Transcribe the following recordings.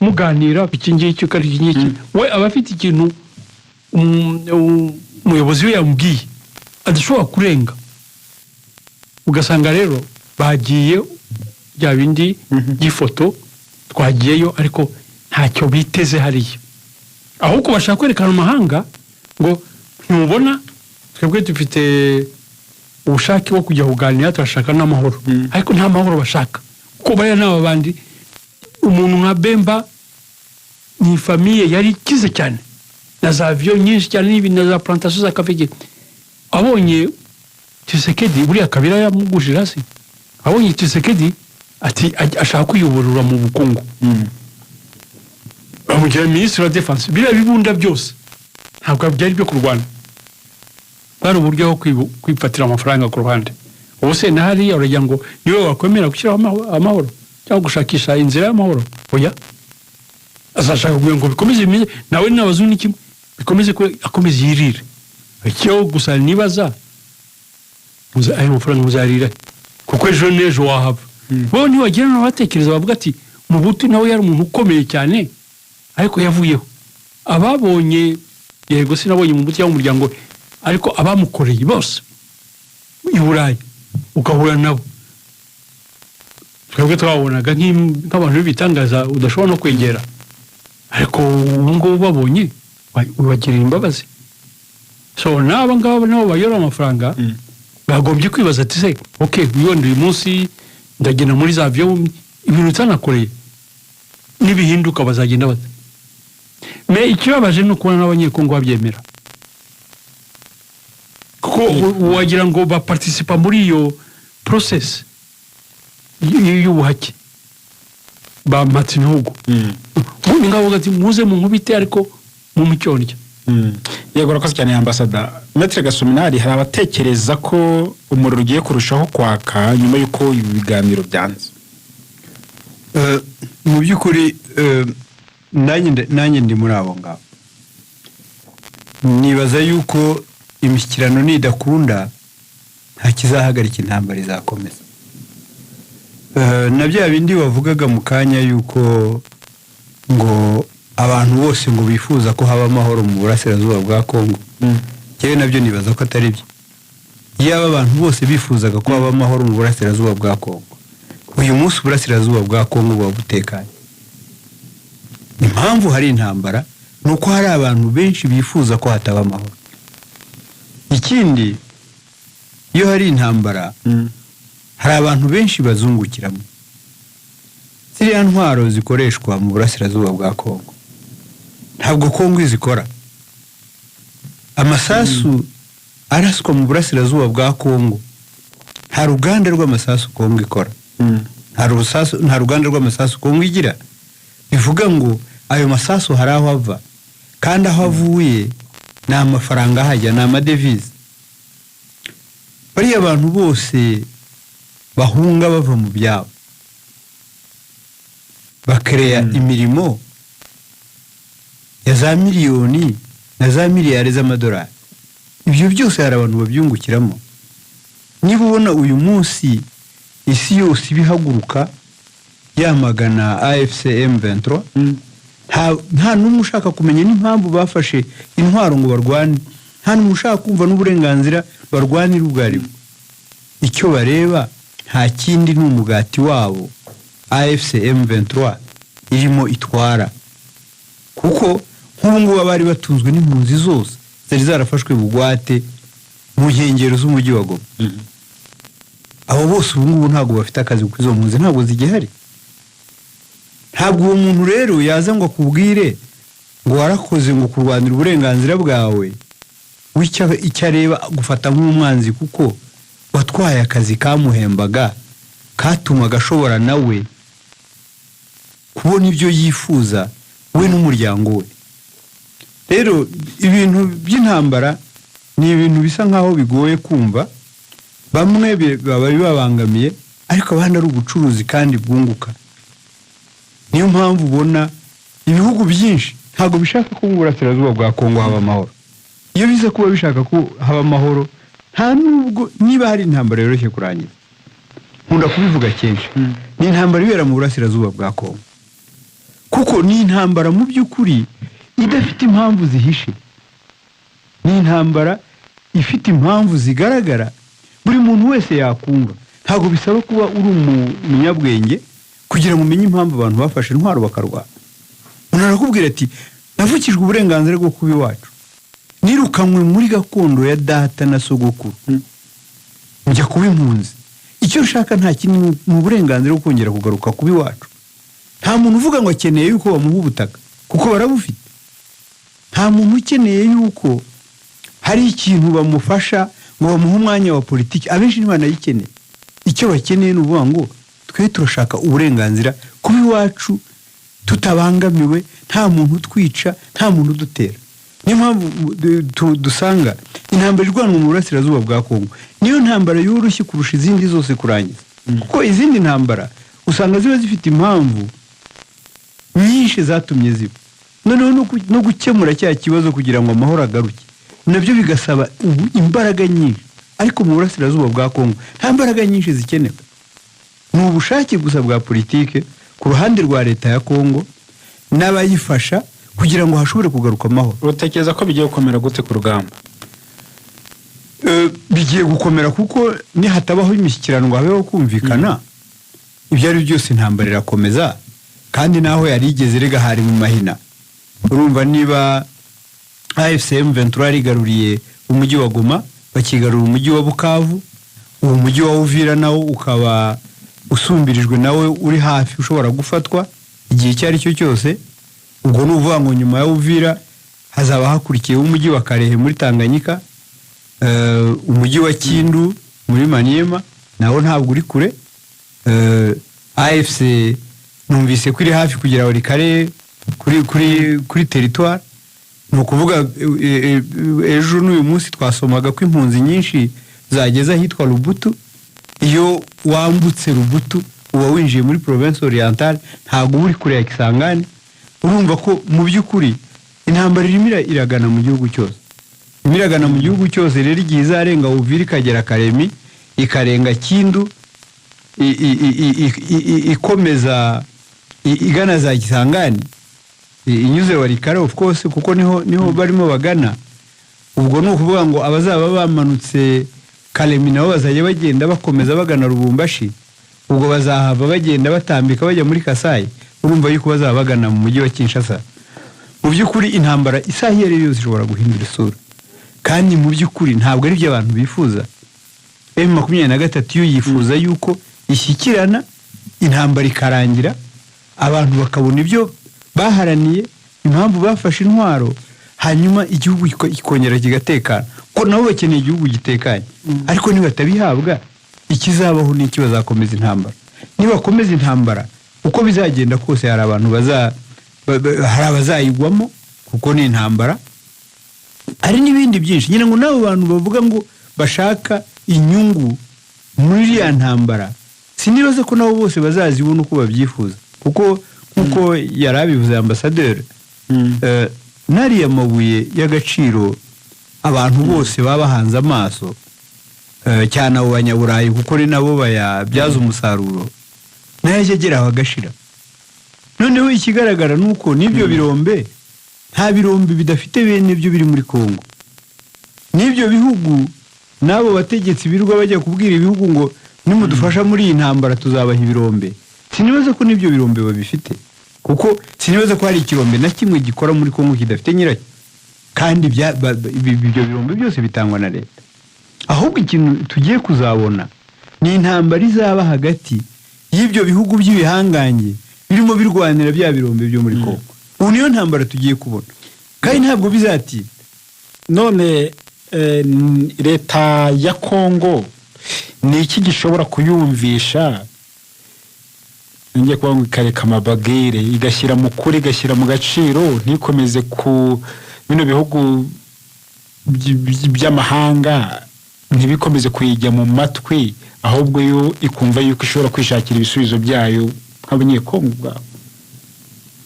muganira bikingiye cyo kari kinyiki we abafite ikintu umuyobozi we yamubwiye adashobora kurenga ugasanga rero bagiye bya bindi gifoto twagiyeyo ariko ntacyo biteze hariya ahubwo bashaka kwerekana amahanga ngo ntubona twebwe dufite ubushake bwo kujya kuganira turashaka n'amahoro ariko nta mahoro bashaka kuko baya n'aba bandi umuntu nka Bemba ni famille yari kize cyane na za avion nyinshi cyane n'ibintu za plantation za kafege abonye Tshisekedi buriya Kabila yamugujira hasi abonye Tshisekedi ati ashaka kuyoborura mu bukungu bamugira ministre wa defense biriya bibunda byose ntabwo byari byo kurwana bari uburyo bwo kwifatira amafaranga ku ruhande ubuse nahari uragira ngo niwe wakwemera gushyiraho amahoro cyangwa gushakisha inzira y'amahoro oya azashaka ngo bikomeze nawe n'abazungu n'iki bikomeze ko akomeze yirire icyo gusa nibaza ayo mafaranga muzarira kuko ejo n'ejo wahava bo niwagira n'abatekereza bavuga ati Mobutu nawe yari umuntu ukomeye cyane ariko yavuyeho ababonye yego sinabonye Mobutu y'umuryango ariko abamukoreye bose i Burayi ukahura nabo twebwe twabonaga nk'abantu bitangaza udashobora no kwegera ariko ngo babonye ubagirira imbabazi so naba ngabo nabo bayora amafaranga bagombye kwibaza ati se okay biyondo uyu munsi ndagenda muri za avion ibintu tanakoreye nibihinduka bazagenda bate me ikibabaje no kubona n'abanyekongo babyemera kuko wagira ngo baparticipa muri iyo process y'ubuhake ba Matinugu ubundi ngabo gati muze mu nkubite ariko mu mucyonja yego rakoze cyane ambassador Maître Gasominari hari abatekereza ko umuriro ugiye kurushaho kwaka nyuma yuko ibiganiro byanze mu byukuri nanjye ndi muri abo ngabo nibaza yuko imishyikirano nidakunda nta kizahagarika intambara izakomeza na bya bindi wavugaga mu kanya yuko ngo abantu bose ngo bifuza ko haba amahoro mu burasirazuba bwa Kongo cyewe nabyo nibaza ko atari byo yaba abantu bose bifuzaga ko haba amahoro mu burasirazuba bwa Kongo uyu munsi burasirazuba bwa Kongo buba butekanye impamvu hari intambara nuko hari abantu benshi bifuza ko hataba amahoro ikindi iyo hari intambara hari abantu benshi bazungukiramo ziriya ntwaro zikoreshwa mu burasirazuba bwa Kongo ntabwo Kongo izikora amasasu araswa mu burasirazuba bwa Kongo nta ruganda rw'amasasu Kongo ikora nta ruganda rw'amasasu Kongo igira bivuga ngo ayo masasu hari aho ava kandi aho avuye ni amafaranga hajya ni amadevize bariya abantu bose bahunga bava mu byabo bakereya imirimo ya za miliyoni na za miliyari z'amadolari ibyo byose hari abantu babyungukiramo niba ubona uyu munsi isi yose ibihaguruka yamagana AFC M23 nta n'umwe ushaka kumenya n'impamvu bafashe intwaro ngo barwane nta n'umwe ushaka kumva n'uburenganzira barwanira ubwarimo icyo bareba nta kindi n'umugati wabo AFC M23 irimo itwara kuko nk'ubu ngubu bari batunzwe n'impunzi zose zari zarafashwe bugwate mu nkengero z'umujyi wa Goma abo bose ubu ngubu ntabwo bafite akazi kuko izo mpunzi ntabwo zigihari ntabwo uwo muntu rero yaza ngo akubwire ngo warakoze ngo kurwanira uburenganzira bwawe icyo areba gufata nk'umwanzi kuko watwaye akazi kamuhembaga katumaga ashobora nawe kubona ibyo yifuza we n'umuryango we rero ibintu by'intambara ni ibintu bisa nkaho bigoye kumva bamwe baba bibabangamiye ariko abandi ari ubucuruzi kandi bwunguka niyo mpamvu ubona ibihugu byinshi ntabwo bishaka ko burasirazuba bwa Kongo haba amahoro iyo bize kuba bishaka ko haba amahoro nta nubwo niba hari intambara yoroshye kurangira nkunda kubivuga kenshi ni intambara ibera mu burasirazuba bwa Kongo kuko ni intambara mu by'ukuri idafite impamvu zihishe, ni intambara ifite impamvu zigaragara buri muntu wese yakumva. Ntabwo bisaba kuba uri umunyabwenge kugira ngo umenye impamvu abantu bafashe intwaro bakarwana. Umuntu arakubwira ati navukijwe uburenganzira bwo kuba iwacu, nirukanywe muri gakondo ya data na sogokuru njya kuba impunzi, icyo nshaka nta kindi mu burenganzira bwo kongera kugaruka kuba iwacu. Nta muntu uvuga ngo akeneye yuko bamuha ubutaka kuko barabufite, nta muntu ukeneye yuko hari ikintu bamufasha ngo bamuhe umwanya wa politiki. Abenshi ntibanayikeneye, icyo bakeneye ni ukuvuga ngo twe turashaka uburenganzira kuba iwacu tutabangamiwe, nta muntu utwica, nta muntu udutera. Niyo mpamvu dusanga intambara irwanwa mu burasirazuba bwa Kongo niyo ntambara yoroshye kurusha izindi zose kurangiza, kuko izindi ntambara usanga ziba zifite impamvu nyinshi zatumye ziba, noneho no gukemura cya kibazo kugira ngo amahoro agaruke nabyo bigasaba imbaraga nyinshi. Ariko mu burasirazuba bwa Kongo nta mbaraga nyinshi zikenewe, ni ubushake gusa bwa politike ku ruhande rwa leta ya Kongo n'abayifasha kugira ngo hashobore kugaruka amahoro. Utekereza ko bigiye gukomera gute ku rugamba? Bigiye gukomera kuko nihatabaho imishyikirano ngo habeho kumvikana, ibyo ari byose intambara irakomeza, kandi naho yari igeze rega hari mu mahina. Urumva niba AFCM 23 igaruriye umujyi wa Goma, bakigarura umujyi wa Bukavu, uwo mujyi wa Uvira nawo ukaba usumbirijwe nawe uri hafi ushobora gufatwa igihe cyari cyo cyose. Ubwo nuvuga ngo nyuma ya Uvira hazaba hakurikiye umujyi wa Karehe muri Tanganyika, umujyi wa Kindu muri Maniema nawo ntabwo uri kure. AFC numvise kuri hafi kugira buri kare kuri territoire. Ni ukuvuga ejo n'uyu munsi twasomaga ko impunzi nyinshi zageze ahitwa Lubutu. Iyo wambutse Lubutu uba winjiye muri province orientale, ntabwo uri kure ya Kisangani. Urumva ko mu by'ukuri intambara irimo iragana mu gihugu cyose, imiragana mu gihugu cyose. Rero igihe izarenga Uvira ikagera Karemi, ikarenga Kindu, ikomeza igana za Kisangani, inyuze Walikale of course kuko niho barimo bagana. Ubwo ni ukuvuga ngo abazaba bamanutse Karemi nabo bazajya bagenda bakomeza bagana Lubumbashi, ubwo bazahava bagenda batambika bajya muri Kasai. Urumva yuko bazaba bagana mu mujyi wa Kinshasa. Mu by'ukuri intambara isaha iyo ari yose ishobora guhindura isura, kandi mu by'ukuri ntabwo ari byo abantu bifuza. M23 yo yifuza yuko ishyikirana, intambara ikarangira, abantu bakabona ibyo baharaniye, impamvu bafashe intwaro, hanyuma igihugu kikongera kigatekana. Ko nabo bakeneye igihugu gitekanye, ariko nibatabihabwa ikizabaho n'iki bazakomeza intambara. Nibakomeza intambara uko bizagenda kose hari abantu hari abazayigwamo kuko ni intambara, hari n'ibindi byinshi. Nyine ngo nabo bantu bavuga ngo bashaka inyungu muri ya ntambara, sinibaze ko nabo bose bazazibona uko babyifuza, kuko nkuko yarabivuze ambasaderi, nariya mabuye y'agaciro abantu bose babahanze amaso, cyane abo banyaburayi kuko ni nabo bayabyaza umusaruro, nayo ageraho agashira. Noneho ikigaragara nuko n'ibyo birombe nta birombe bidafite bene byo biri muri Kongo. N'ibyo bihugu nabo bategetsi birirwa bajya kubwira ibihugu ngo nimudufasha muri iyi ntambara tuzabaha ibirombe, sinibaza ko n'ibyo birombe babifite, kuko sinibaza ko hari ikirombe na kimwe gikora muri Kongo kidafite nyiracyo, kandi ibyo birombe byose bitangwa na leta. Ahubwo ikintu tugiye kuzabona ni intambara izaba hagati y'ibyo bihugu by'ibihangange birimo birwanira bya birombe byo muri Kongo. Ubu niyo ntambara tugiye kubona, kandi ntabwo bizatinda. None leta ya Kongo ni iki gishobora kuyumvisha ngiye kuba ngo ikareka amabagire, igashyira mu kuri, igashyira mu gaciro, ntikomeze ku bino bihugu by'amahanga, ntibikomeze kuyijya mu matwi, ahubwo yo ikumva yuko ishobora kwishakira ibisubizo byayo nk'abanyekongo bwabo?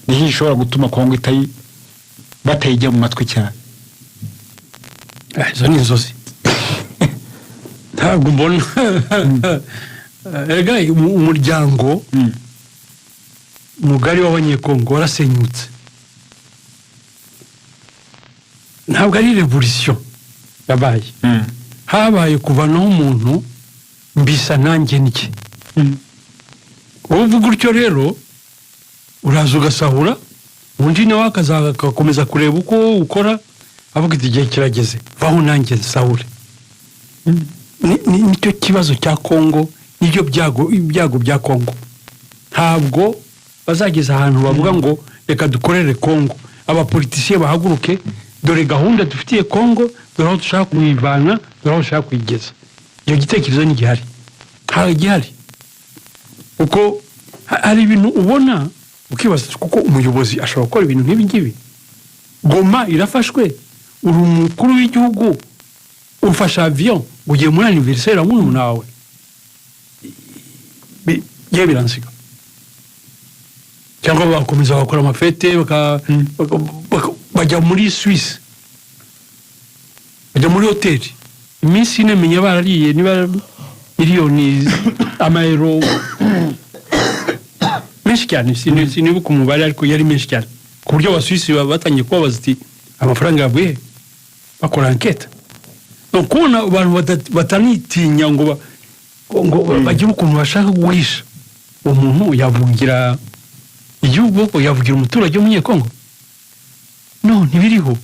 Niho ishobora gutuma Kongo batayijya mu matwi cyane? Izo ni inzozi. Ntabwo mbona umuryango mugari w'abanyekongo warasenyutse ntabwo ari revolution yabaye habaye kuvanaho umuntu mbisa nanjye nike uvuga utyo rero uraza ugasahura undi nawe akazakomeza kureba uko ukora avuga ati igihe kirageze vaho nanjye nsahure nicyo kibazo cya Kongo n'ibyo ibyago bya Kongo ntabwo bazageza ahantu bavuga ngo reka dukorere Kongo abapolitisiye bahaguruke dore gahunda dufitiye Kongo dore aho dushaka kuyivana dore aho dushaka kuyigeza icyo gitekerezo ni gihari hari gihari uko hari ibintu ubona ukibaza kuko umuyobozi ashobora gukora ibintu nk'ibi ngibi Goma irafashwe uri umukuru w'igihugu ufasha avion ugiye muri anniversaire wa muntu nawe yewe biransiga cyangwa bakomeza bakora amafete bajya muri Suisse bajya muri hoteli iminsi ine menya barariye niba miliyoni amayero menshi cyane sinibuka umubare ariko yari menshi cyane ku buryo abasuwisi batangiye kubabaza ati amafaranga yavuye bakora enquete no kubona abantu batanitinya ngo bagire ukuntu bashaka guhisha umuntu yavugira igihugu yavugira umuturage w'umunyekongo no ntibiriho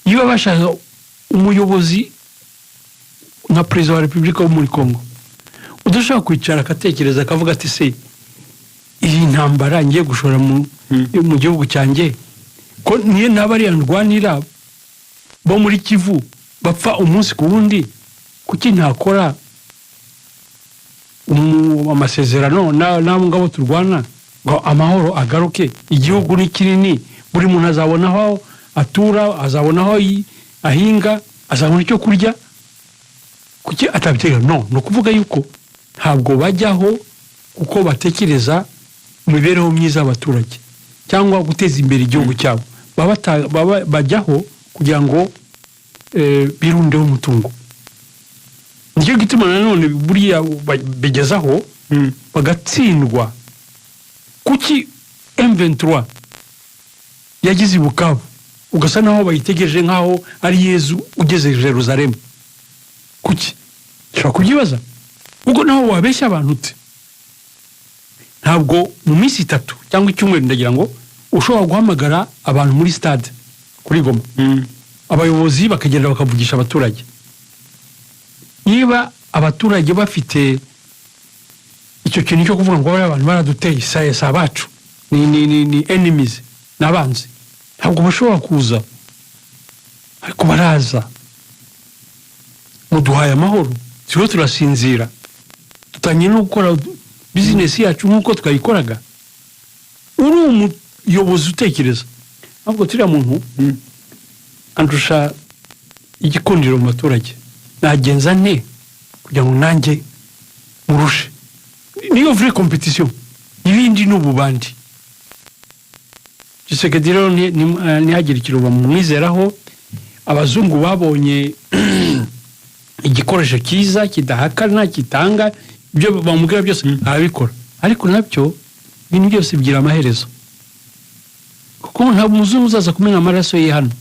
iyo bashaka umuyobozi nka perezida wa repubulika wo muri Kongo udashaka kwicara akatekereza akavuga ati se iyi ntambara ngiye gushora mu gihugu cyanjye ko niyo nabari ndwanira bo muri Kivu bapfa umunsi ku wundi kuki ntakora amasezerano n'abo ngabo turwana ngo amahoro agaruke igihugu ni kinini buri muntu azabona aho atura azabona aho ahinga azabona icyo kurya kuki atabitega no kuvuga yuko ntabwo bajyaho kuko batekereza imibereho myiza y'abaturage cyangwa guteza imbere igihugu cyabo bajyaho kugira ngo birundeho umutungo nicyo gituma nanone buriya bigezaho bagatsindwa kuki M23 yagize Bukavu ugasa naho bayitegereje nkaho ari Yezu ugeze Jerusalem kuki shaka kubyibaza ubwo naho wabeshya abantu ute ntabwo mu minsi 3 cyangwa icyumweru ndagira ngo ushobora guhamagara abantu muri stade kuri Goma abayobozi bakagenda bakavugisha abaturage niba abaturage bafite icyo kintu cyo kuvuga ngo abantu baraduteye sa bacu ni enemies nabanze ntabwo bashobora kuza ariko baraza muduhaye amahoro siho turasinzira tutanye no gukora business yacu nkuko twayikoraga uri umuyobozi utekereza ntabwo turiya muntu andusha igikundiro mu baturage nagenza nte kugira ngo nanjye murushe niyo vraie competition ibindi n'ububandi Tshisekedi rero ntihagire ikiruba mu mwizeraho abazungu babonye igikoresho cyiza kidahakana kitanga ibyo bamubwira byose arabikora ariko nabyo ibintu byose bigira amaherezo kuko nta muzungu uzaza kumena amaraso ye hano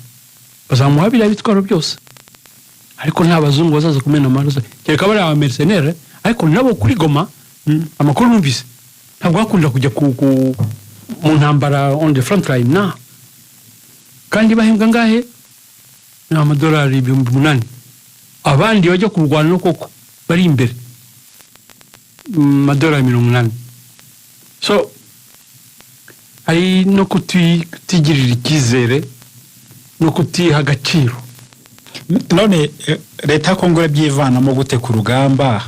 bazamuhabira ibitwaro byose ariko nta bazungu bazaza kumena amaraso kereka bari aba mercenaire ariko nabo kuri Goma amakuru numvise ntabwo bakunda kujya mu ntambara on the front line na kandi bahembwa ngahe ni $8 8,000 abandi bajya kurwana no koko bari imbere $8,000 so ari no kutigirira ikizere no kutiha agaciro none leta ya Kongo irabyivanamo gute ku rugamba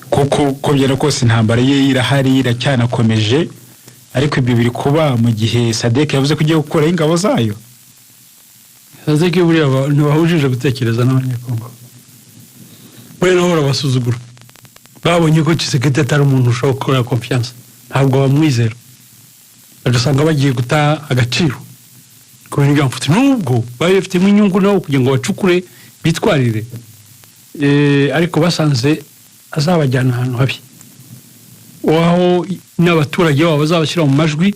kuko byera kose intambara ye irahari iracyanakomeje ariko ibyo biri kuba mu gihe SADC yavuze ko igiye gukora ingabo zayo SADC buriya ntibahujije gutekereza n'abanyekongo buriya nabo barabasuzugura babonye ko Tshisekedi atari umuntu ushobora gukora confiance ntabwo bamwizera bagasanga bagiye guta agaciro ku bintu by'amafuti nubwo bari bafitemo inyungu nabo kugira ngo bacukure bitwarire ariko basanze azabajyana ahantu habi waho n'abaturage babo bazabashyira mu majwi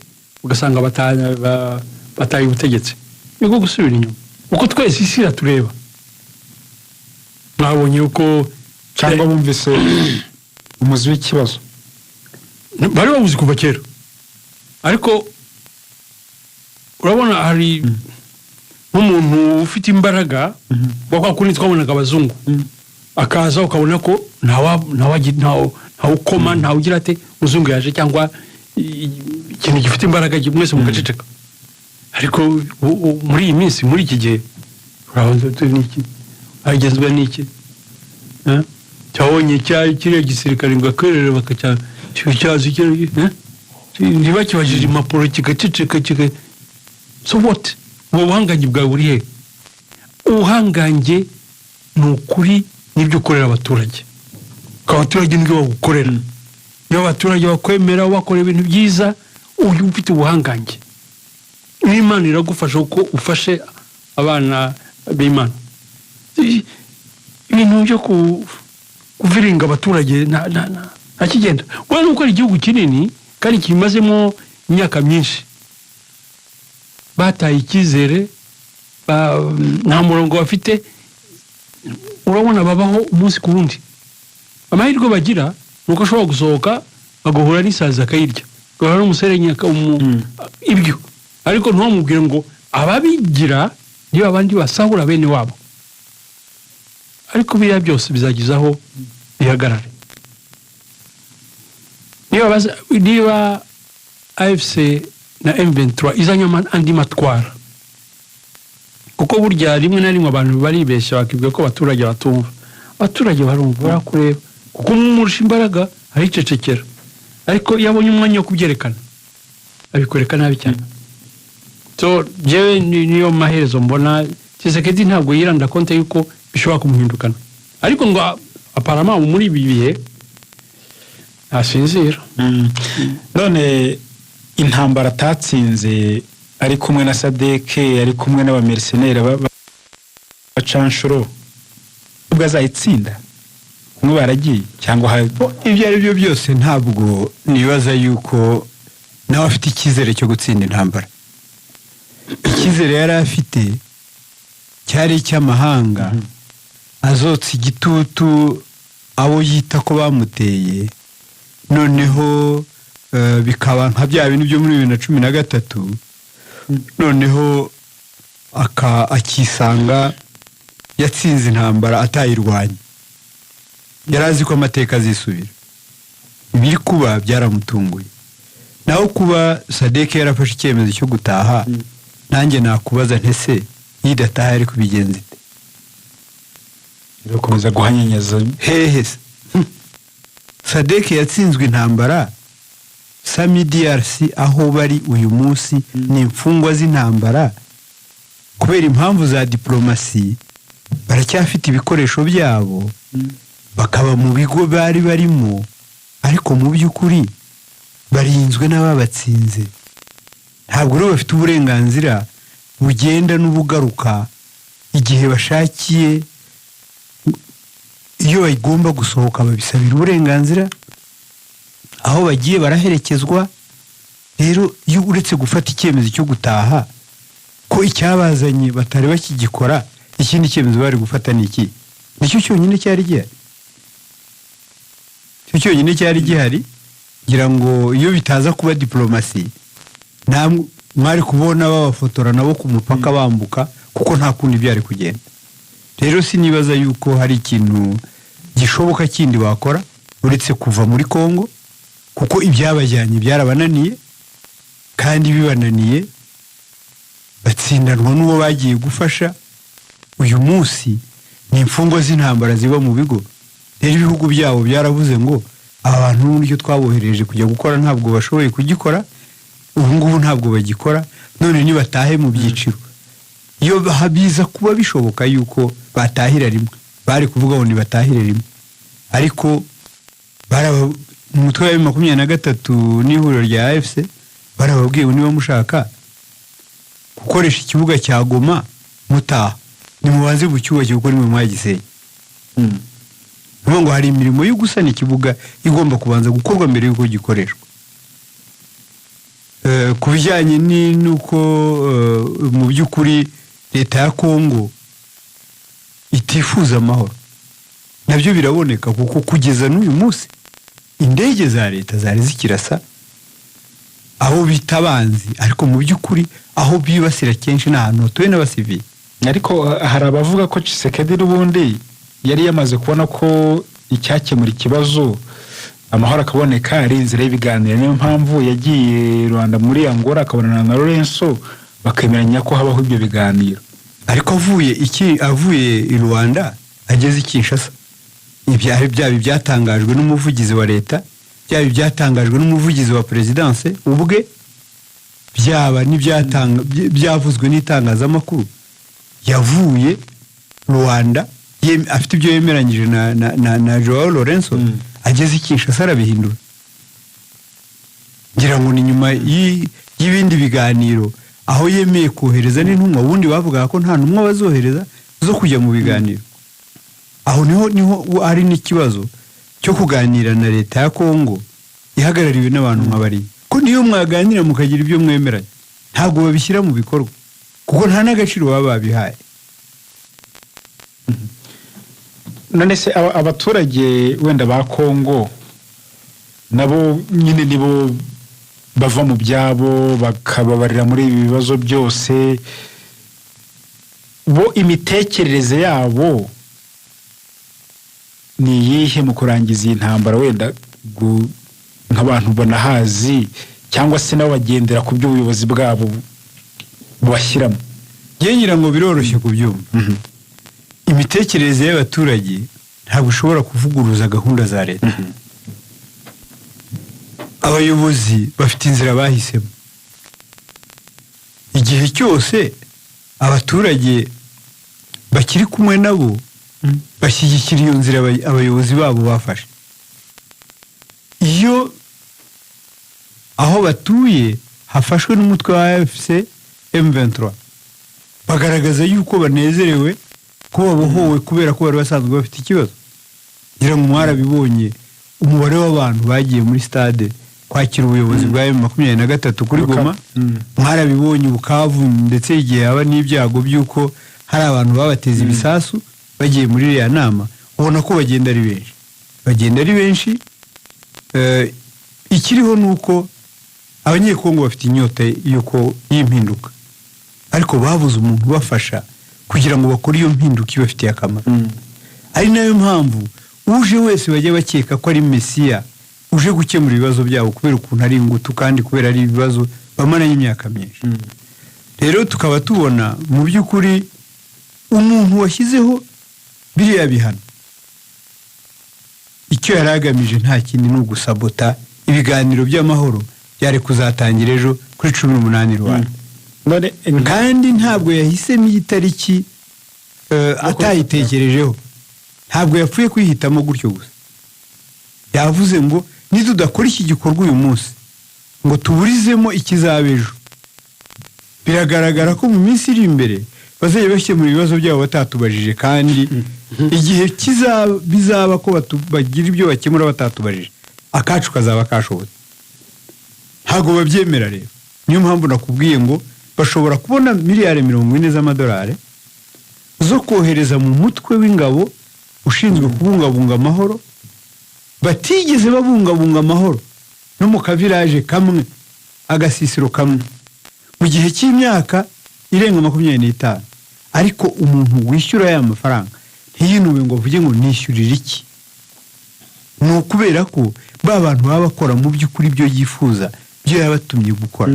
ugasanga bataye ubutegetsi niko gusubira inyuma uko twese isi iratureba mwabonye uko cyangwa bumvise umuzi w'ikibazo bari babuze kuva kera ariko urabona hari nk'umuntu ufite imbaraga bakwa kuri twabonaga abazungu akaza ukabona ko ntawukoma ntawugira ate muzungu yaje cyangwa ikintu gifite imbaraga mwese mugaceceka ariko muri iyi minsi muri iki gihe urabona n'iki agezwe n'iki cyabonye kiriya gisirikare ngo akerere bakacyazi ntibakibajije impapuro kigaceceka so what ubu buhangange bwawe buri he ubuhangange ni ukuri n'ibyo ukorera abaturage ko abaturage nibyo bagukorera iyo abaturage bakwemera bakora ibintu byiza uyu ufite ubuhangange n'Imana iragufasha uko ufashe abana b'Imana ibintu byo kuviringa abaturage nta kigenda wowe nuko ari igihugu kinini kandi kimazemo imyaka myinshi bataye icyizere nta murongo bafite urabona babaho umunsi ku wundi amahirwe bagira nuko ashobora gusohoka agahura n'isazi akayirya agahura n'umuserenyi ibyo ariko ntumubwire ngo ababigira niba abandi basahura bene wabo ariko biriya byose bizagizaho bihagarare niba AFC na M23 izanye andi matwara kuko burya rimwe na rimwe abantu baribeshya bakibwira ko abaturage batumva abaturage barumva barakureba kuko umurusha imbaraga aricecekera ariko yabonye umwanya wo kubyerekana abikoreka nabi cyane so jewe niyo maherezo mbona Tshisekedi ntabwo yiranda konte yuko bishobora kumuhindukana ariko ngo aparama muri ibi bihe asinzira none intambara atatsinze ari kumwe na Sadeke ari kumwe n'abamercenaires bacanshuro ubwo azayitsinda umwe baragiye cyangwa ibyo ari byo byose ntabwo nibaza yuko nawe afite icyizere cyo gutsinda intambara icyizere yari afite cyari icy'amahanga azotsa igitutu abo yita ko bamuteye noneho bikaba nka bya bintu byo muri 2013 noneho akisanga yatsinze intambara atayirwanya yarazi ko amateka azisubira ibiri kuba byaramutunguye naho kuba Sadeke yarafashe icyemezo cyo gutaha nanjye nakubaza ntese yidataha ari kubigenza ite gukomeza guhanyanyaza hehe Sadeke yatsinzwe intambara Sami DRC aho bari uyu munsi ni imfungwa z'intambara kubera impamvu za diplomasi baracyafite ibikoresho byabo bakaba mu bigo bari barimo ariko mu by'ukuri barinzwe n'ababatsinze ntabwo rero bafite uburenganzira bugenda n'ubugaruka igihe bashakiye iyo bagomba gusohoka babisabira uburenganzira aho bagiye baraherekezwa rero iyo uretse gufata icyemezo cyo gutaha ko icyabazanye batari bakigikora ikindi cyemezo bari gufata ni iki nicyo cyonyine cyari gihari ngira ngo iyo bitaza kuba diplomasi mwari kubona babafotora nabo ku mupaka bambuka kuko nta kundi byari kugenda rero sinibaza yuko hari ikintu gishoboka kindi bakora uretse kuva muri Kongo kuko ibyabajyanye byarabananiye kandi bibananiye batsindanwa n'uwo bagiye gufasha uyu munsi ni imfungwa z'intambara ziba mu bigo rero ibihugu byabo byaravuze ngo abantu n'uburyo twabohereje kujya gukora ntabwo bashoboye kugikora ubu ngubu ntabwo bagikora none nibatahe mu byiciro iyo biza kuba bishoboka yuko batahira rimwe bari kuvuga ngo nibatahire rimwe ariko umutwe wa 23 n'ihuriro rya AFC barababwiye niba mushaka gukoresha ikibuga cya Goma mutaha nimubanze bucyubake kuko nimwe mwagisenye Nuvuga ngo hari imirimo yo gusana ikibuga igomba kubanza gukorwa mbere y'uko gikoreshwa. Ku bijyanye n'uko mu by'ukuri leta ya Kongo itifuza amahoro, nabyo biraboneka kuko kugeza n'uyu munsi indege za leta zari zikirasa aho bita abanzi, ariko mu by'ukuri aho bibasira kenshi n'ahantu hatuwe n'abasivili. ariko hari abavuga ko Tshisekedi n'ubundi yari yamaze kubona ko icyakemura ikibazo amahoro akaboneka ari inzira y'ibiganiro, niyo mpamvu yagiye Rwanda muri Angola akabonana na Lorenzo bakemeranya ko habaho ibyo biganiro. Ariko avuye i Rwanda ageze i Kinshasa, byaba byatangajwe n'umuvugizi wa leta, byaba byatangajwe n'umuvugizi wa presidence ubwe, byaba byavuzwe n'itangazamakuru, yavuye Rwanda afite ibyo yemeranyije na Joao Lorenzo, ageze i Kinshasa arabihindura. Ngira ngo ni nyuma y'ibindi biganiro aho yemeye kohereza n'intumwa, ubundi bavuga ko nta ntumwa bazohereza zo kujya mu biganiro. Aho niho ari n'ikibazo cyo kuganira na leta ya Kongo ihagarariwe n'abantu nk'abari, ko niyo mwaganira mukagira ibyo mwemeranya ntabwo babishyira mu bikorwa kuko nta n'agaciro baba babihaye. None se abaturage wenda ba Kongo nabo nyine nibo bava mu byabo bakababarira muri ibi bibazo byose, bo imitekerereze yabo ni iyihe mu kurangiza iyi ntambara, wenda nk'abantu banahazi cyangwa se nabo bagendera ku by'ubuyobozi bwabo bubashyiramo? Ngira ngo biroroshye kubyumva. Imitekerereze y'abaturage ntabwo ushobora kuvuguruza gahunda za leta. Abayobozi bafite inzira bahisemo. Igihe cyose abaturage bakiri kumwe nabo bashyigikira iyo nzira abayobozi babo bafashe. Iyo aho batuye hafashwe n'umutwe wa AFC M23 bagaragaza yuko banezerewe ko babohowe kubera ko bari basanzwe bafite ikibazo. Ngira ngo mwarabibonye umubare w'abantu bagiye muri stade kwakira ubuyobozi bwa M23 kuri Goma, mwarabibonye Bukavu, ndetse igihe haba n'ibyago by'uko hari abantu babateza ibisasu bagiye muri iriya nama, ubona ko bagenda ari benshi. Ikiriho nuko abanyekongo bafite inyota yuko y'impinduka, ariko babuze umuntu ubafasha kugira ngo bakore iyo mpinduka ibafitiye akamaro. Ari nayo mpamvu uje wese bajya bakeka ko ari Mesiya uje gukemura ibibazo byabo kubera ukuntu ari ingutu kandi kubera ari ibibazo bamaranye imyaka myinshi. Rero tukaba tubona mu by'ukuri umuntu washyizeho biriya bihano icyo yari agamije nta kindi ni ugusabota ibiganiro by'amahoro byari kuzatangira ejo kuri 18 Rwanda. Kandi ntabwo yahisemo iyi tariki atayitekerejeho, ntabwo yapfuye kwihitamo gutyo gusa. Yavuze ngo nitudakora iki gikorwa uyu munsi ngo tuburizemo ikizaba ejo, biragaragara ko mu minsi iri imbere bazajya bakemura ibibazo byabo batatubajije, kandi igihe bizaba ko bagira ibyo bakemura batatubajije akacu kazaba kashobotse. Ntabwo babyemera rero. Niyo mpamvu nakubwiye ngo bashobora kubona miliyari 40 z'amadolari zo kohereza mu mutwe w'ingabo ushinzwe kubungabunga amahoro, batigeze babungabunga amahoro no mu kavirage kamwe, agasisiro kamwe, mu gihe cy'imyaka irenga 25. Ariko umuntu wishyura aya mafaranga ntiyinube ngo avuge ngo nishyurira iki. Ni ukubera ko ba bantu baba bakora mu by'ukuri ibyo yifuza, byo yabatumye gukora.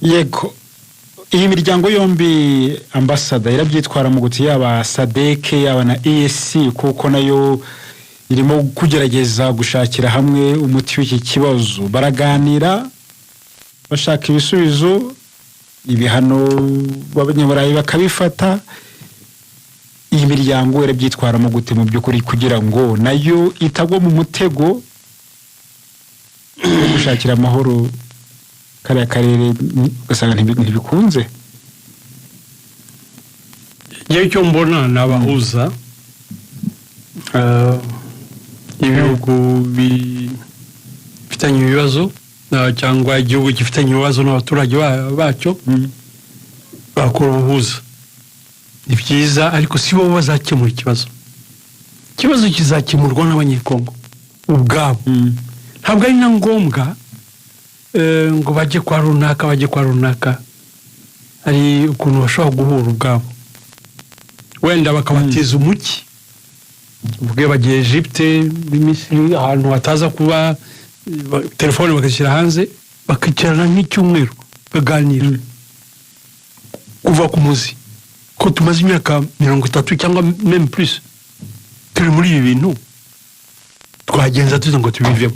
Yego, iyi miryango yombi ambasada irabyitwara mu guti, yaba SADC yaba na EAC, kuko nayo irimo kugerageza gushakira hamwe umuti w'iki kibazo. Baraganira bashaka ibisubizo, ibihano abanyaburayi bakabifata. Iyi miryango irabyitwara mu guti mu by'ukuri kugira ngo nayo itagwa mu mutego wo gushakira amahoro kariya karere, ugasanga ntibikunze. Yewe icyo mbona n'abahuza ibihugu bifitanye ibibazo cyangwa igihugu gifitanye ibibazo n'abaturage bacyo bakora ubuhuza. Ni byiza ariko si bo bazakemura ikibazo kizakemurwa n'abanyekongo ubwabo. Ntabwo ari na ngombwa ngo bajye kwa runaka hari ukuntu bashobora guhura ubwabo, wenda bakabatiza umuki ubwe bagiye Egypte Misiri ahantu hataza kuba telefone bakashyira hanze bakicarana nk'icyumweru baganira kuva ku muzi ko tumaze imyaka 30 cyangwa même plus turi muri ibi bintu twagenza tuzi ngo tubivemo.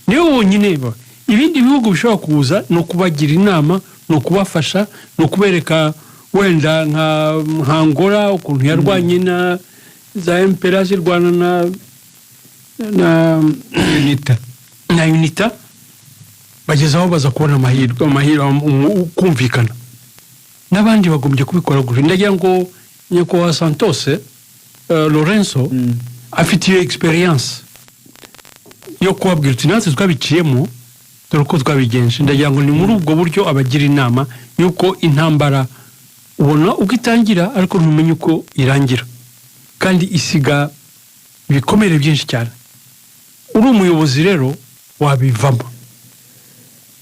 Niyo wonyine ibindi bihugu bishobora kuza no kubagira inama no kubafasha no kubereka wenda nka Angola ukuntu yarwanye na za MPLA zirwana na UNITA bagezaho baza kubona amahirwe kumvikana n'abandi bagombye kubikora gutyo. Ndagira ngo nyako wa Santos Lorenzo afite iyo experience yo kubabwira uti natwe twabiciyemo dore uko twabigenje. Ndagira ngo ni muri ubwo buryo abagira inama yuko intambara ubona uko itangira ariko ntumenye uko irangira kandi isiga ibikomere byinshi cyane. Uri umuyobozi rero wabivamo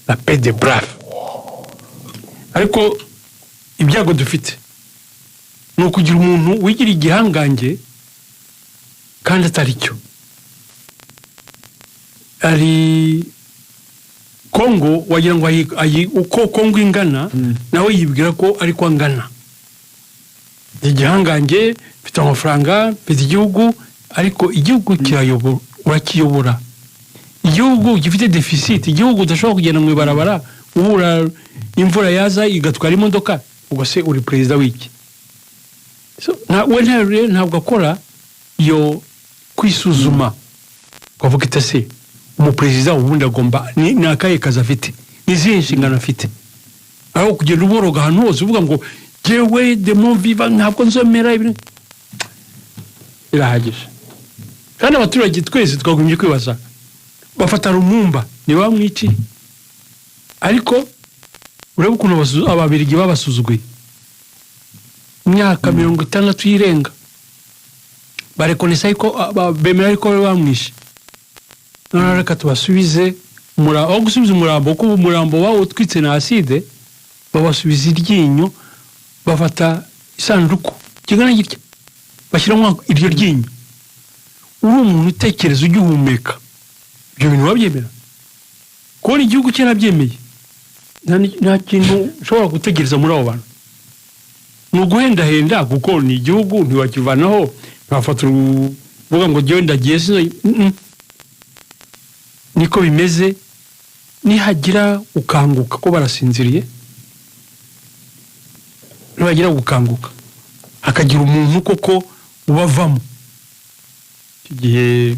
la paix des braves. Ariko ibyago dufite ni ukugira umuntu wigira igihangange kandi atari cyo. Ari Kongo wagira ngo uko Kongo ingana nawe yibwira ko ari ko angana. Igihangange mfite amafaranga mfite igihugu ariko igihugu kirayobora urakiyobora. Igihugu gifite deficit, igihugu udashobora kugenda mu ibarabara ubura imvura yaza igatwara imodoka ubwo se uri president w'iki? So ntabwo akora iyo kwisuzuma kwavuga itase umupresident ubundi agomba ni akaye kaza afite nizihe nshingano afite aho kugenda uboroga ahantu hose uvuga ngo jewe de mon vivant ntabwo nzomera ibintu irahagije. Kandi abaturage twese twagombye kwibaza bafata Lumumba ni bamwici ariko urebe ukuntu ababirigi babasuzuguye imyaka 60 yirenga barekonesa ko bemera ariko bamwishe. None reka tubasubize aho gusubiza umurambo kuko umurambo wawo twitse na acide babasubiza iryinyo bafata isanduku kigana gitya bashyiramo iryo ryinyo. Uri umuntu utekereza ugihumeka ibyo bintu wabyemera ko ni igihugu cyarabyemeye nta kintu ushobora gutegereza muri abo bantu ni uguhendahenda kuko ni igihugu ntiwakivanaho bafata uvuga ngo jyewe ndagiye niko bimeze. Nihagira ukanguka ko barasinziriye nibagira gukanguka hakagira umuntu koko ubavamo igihe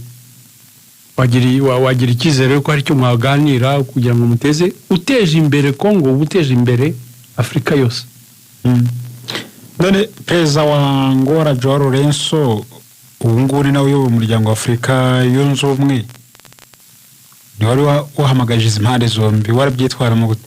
wagira icyizere ko ari cyo mwaganira kugira ngo muteze uteje imbere Kongo uteje imbere Afrika yose. None perezida wa Angola Joao Lourenço ubu ngubu nawe uyoboye umuryango wa Afurika yunze ubumwe ni wari wahamagaje izi mpande zombi warabyitwaramo gute?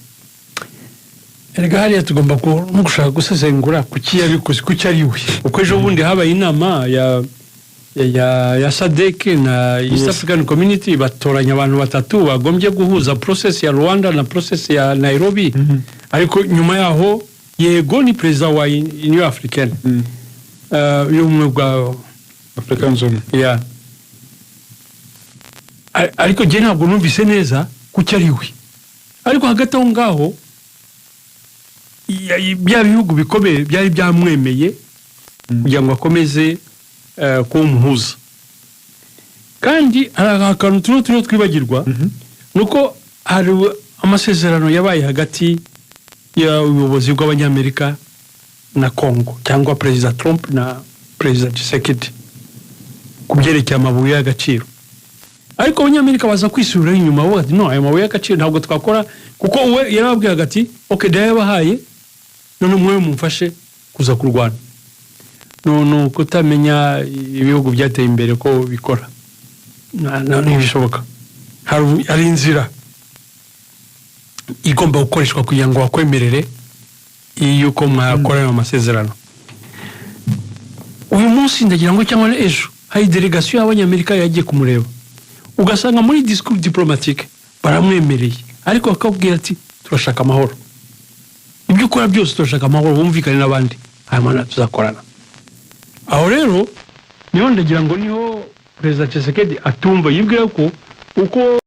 Erega hariya tugomba no gushaka gusesengura kuki yabikoze kuki ari we uko ejo bundi habaye inama ya SADC na East African Community batoranya abantu batatu bagombye guhuza process ya Rwanda na process ya Nairobi. Ariko nyuma yaho yego ni president wa Union Africaine y'ubumwe bwa African Zone ya ariko je ntabwo numvise neza kuki ari we. Ariko hagati aho ngaho bya bihugu bikomeye byari byamwemeye kugira ngo akomeze ko umuhuza. Kandi akantu tuno twibagirwa nuko hari amasezerano yabaye hagati y'ubuyobozi bw'abanyamerika na Kongo cyangwa President Trump na President Tshisekedi kubyerekeye amabuye y'agaciro. Ariko abanyamerika baza kwisubira inyuma bo ati no ayo mabuye y'agaciro ntabwo twakora kuko we yarababwiye hagati okay ndayabahaye none mwe mumfashe kuza kurwana. no kutamenya ibihugu byateye imbere ko bikora ntibishoboka. Hari inzira igomba gukoreshwa kugira ngo bakwemerere yuko mwakorana amasezerano. Uyu munsi ndagira ngo cyangwa ejo hari delegation y'abanyamerika yagiye kumureba, ugasanga muri discours diplomatique baramwemereye, ariko akabwira ati turashaka amahoro, ibyo ukora byose turashaka amahoro, wumvikane n'abandi, hanyuma tuzakorana. Aho rero niho ndagira ngo niho Perezida Tshisekedi atumva, yibwira ko uko